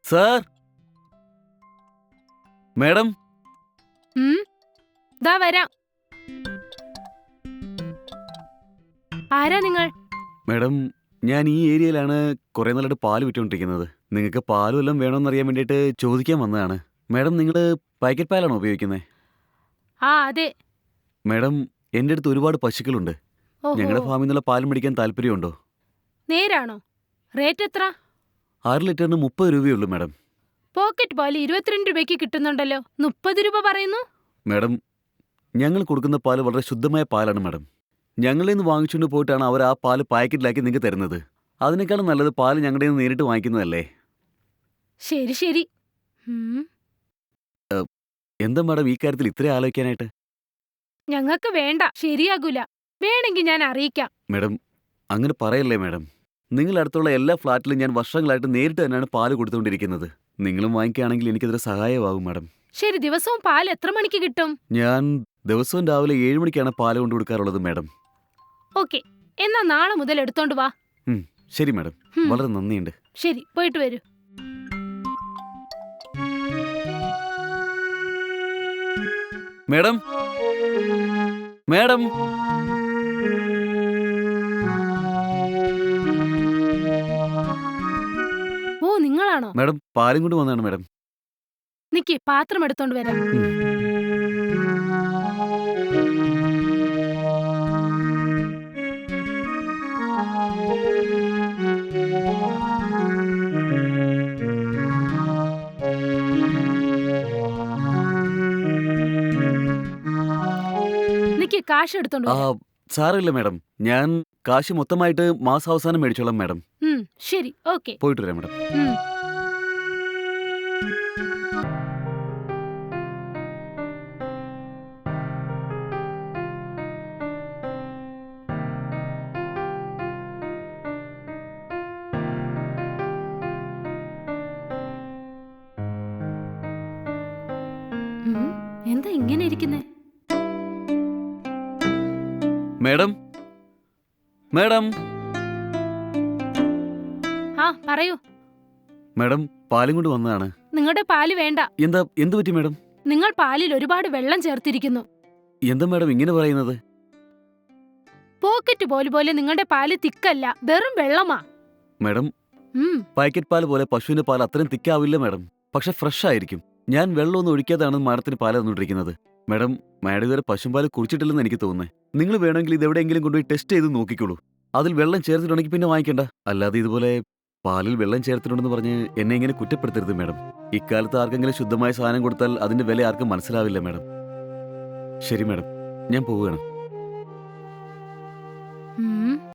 Sir, madam. ദാ വരാം. ആരാ നിങ്ങൾ? മാഡം, ഞാൻ ഈ ഏരിയയിലാണ് കുറെ നാളായിട്ട് പാല് വിറ്റുകൊണ്ടിരിക്കുന്നത്. നിങ്ങൾക്ക് പാലും എല്ലാം വേണമെന്നറിയാൻ വേണ്ടിയിട്ട് ചോദിക്കാൻ വന്നതാണ്. മാഡം, നിങ്ങൾ പാക്കറ്റ് പാലാണോ ഉപയോഗിക്കുന്നത്? ആ അതെ. മാഡം, എൻ്റെ അടുത്ത് ഒരുപാട് പശുക്കളുണ്ട്. ഞങ്ങളുടെ ഫാമിൽ നിന്നുള്ള പാൽ മേടിക്കാൻ താല്പര്യമുണ്ടോ? നേരാണോ? റേറ്റ് എത്ര? 6 ലിറ്ററിന് 30 രൂപയുള്ളൂ മാഡം. പോക്കറ്റ് പാല് 22 രൂപയ്ക്ക് കിട്ടുന്നുണ്ടല്ലോ, 30 രൂപ പറയുന്നു. മാഡം, ഞങ്ങൾ കൊടുക്കുന്ന പാല് വളരെ ശുദ്ധമായ പാലാണ് മാഡം. ഞങ്ങളിൽ നിന്ന് വാങ്ങിച്ചുകൊണ്ട് പോയിട്ടാണ് അവർ ആ പാല് പാക്കറ്റിലാക്കി നിങ്ങൾക്ക് തരുന്നത്. അതിനേക്കാളും നല്ലത് പാല് ഞങ്ങളുടെ നിന്ന് നേരിട്ട് വാങ്ങിക്കുന്നതല്ലേ? ശരി ശരി. എന്താ മാഡം ഈ കാര്യത്തിൽ ഇത്രയും ആലോചിക്കാനായിട്ട്? ഞങ്ങൾക്ക് വേണ്ട, ശരിയാകൂല. വേണമെങ്കിൽ ഞാൻ അറിയിക്കാം. മാഡം, അങ്ങനെ പറയല്ലേ മാഡം. നിങ്ങളുടെ അടുത്തുള്ള എല്ലാ ഫ്ലാറ്റിലും ഞാൻ വർഷങ്ങളായിട്ട് നേരിട്ട് തന്നെയാണ് പാല് കൊടുത്തുകൊണ്ടിരിക്കുന്നത്. നിങ്ങളും വാങ്ങിക്കുകയാണെങ്കിൽ എനിക്കതൊരു സഹായമാകും മാഡം. ശരി, ദിവസവും പാൽ എത്ര മണിക്ക് കിട്ടും? ഞാൻ ദിവസവും രാവിലെ 7 മണിക്കാണ് പാല് കൊണ്ടു കൊടുക്കാറുള്ളത് മാഡം. ഓക്കെ, എന്നാ നാളെ മുതൽ എടുത്തോണ്ട് വാ. ശരി മാഡം, വളരെ നന്ദിയുണ്ട്. ശരി, പോയിട്ട് വരൂ. Madam, madam. ഓ, നിങ്ങളാണോ? മാഡം, പാലും കൊണ്ട് വന്നതാണ് മാഡം. നിക്ക്, പാത്രം എടുത്തോണ്ട് വരാം. നിക്ക്, കാശ് എടുത്തോണ്ട് വരാം. സാരമില്ല മാഡം, ഞാൻ കാശ് മൊത്തമായിട്ട് മാസാവസാനം മേടിച്ചോളാം മാഡം. ശരി, ഓക്കെ. പോയിട്ട് വരാം മാഡം. എന്താ ഇങ്ങനെ ഇരിക്കുന്നേ? Madam, madam. ആ പറയൂ. മാഡം, പാലും കൊണ്ട് വന്നതാണ്. നിങ്ങളുടെ പാല് വേണ്ട. എന്ത് പറ്റി മാഡം? നിങ്ങൾ പാലിൽ ഒരുപാട് വെള്ളം ചേർത്തിരിക്കുന്നു. എന്താ മാഡം ഇങ്ങനെ പറയുന്നത്? പോക്കറ്റ് പോലെ നിങ്ങളുടെ പാല് തിക്കല്ല, വെറും വെള്ളമാ. മാഡം, പാക്കറ്റ് പാല് പോലെ പശുവിന്റെ പാൽ അത്രയും തിക്കാവില്ല മാഡം. പക്ഷെ ഫ്രഷ് ആയിരിക്കും. ഞാൻ വെള്ളമൊന്നും ഒഴിക്കാതാണ് മാഡത്തിന് പാല് തന്നുകൊണ്ടിരിക്കുന്നത്. മാഡം ഇതുവരെ പശുപാല് കുടിച്ചിട്ടില്ലെന്ന് എനിക്ക് തോന്നുന്നത്. നിങ്ങൾ വേണമെങ്കിൽ ഇത് എവിടെയെങ്കിലും കൊണ്ടുപോയി ടെസ്റ്റ് ചെയ്ത് നോക്കിക്കോളൂ. അതിൽ വെള്ളം ചേർത്തിട്ടുണ്ടെങ്കിൽ പിന്നെ വാങ്ങിക്കണ്ട. അല്ലാതെ ഇതുപോലെ പാലിൽ വെള്ളം ചേർത്തിട്ടുണ്ടെന്ന് പറഞ്ഞ് എന്നെ ഇങ്ങനെ കുറ്റപ്പെടുത്തരുത് മാഡം. ഇക്കാലത്ത് ആർക്കെങ്കിലും ശുദ്ധമായ സാധനം കൊടുത്താൽ അതിന്റെ വില ആർക്കും മനസ്സിലാവില്ല മാഡം. ശരി മാഡം, ഞാൻ പോവുകയാണ്.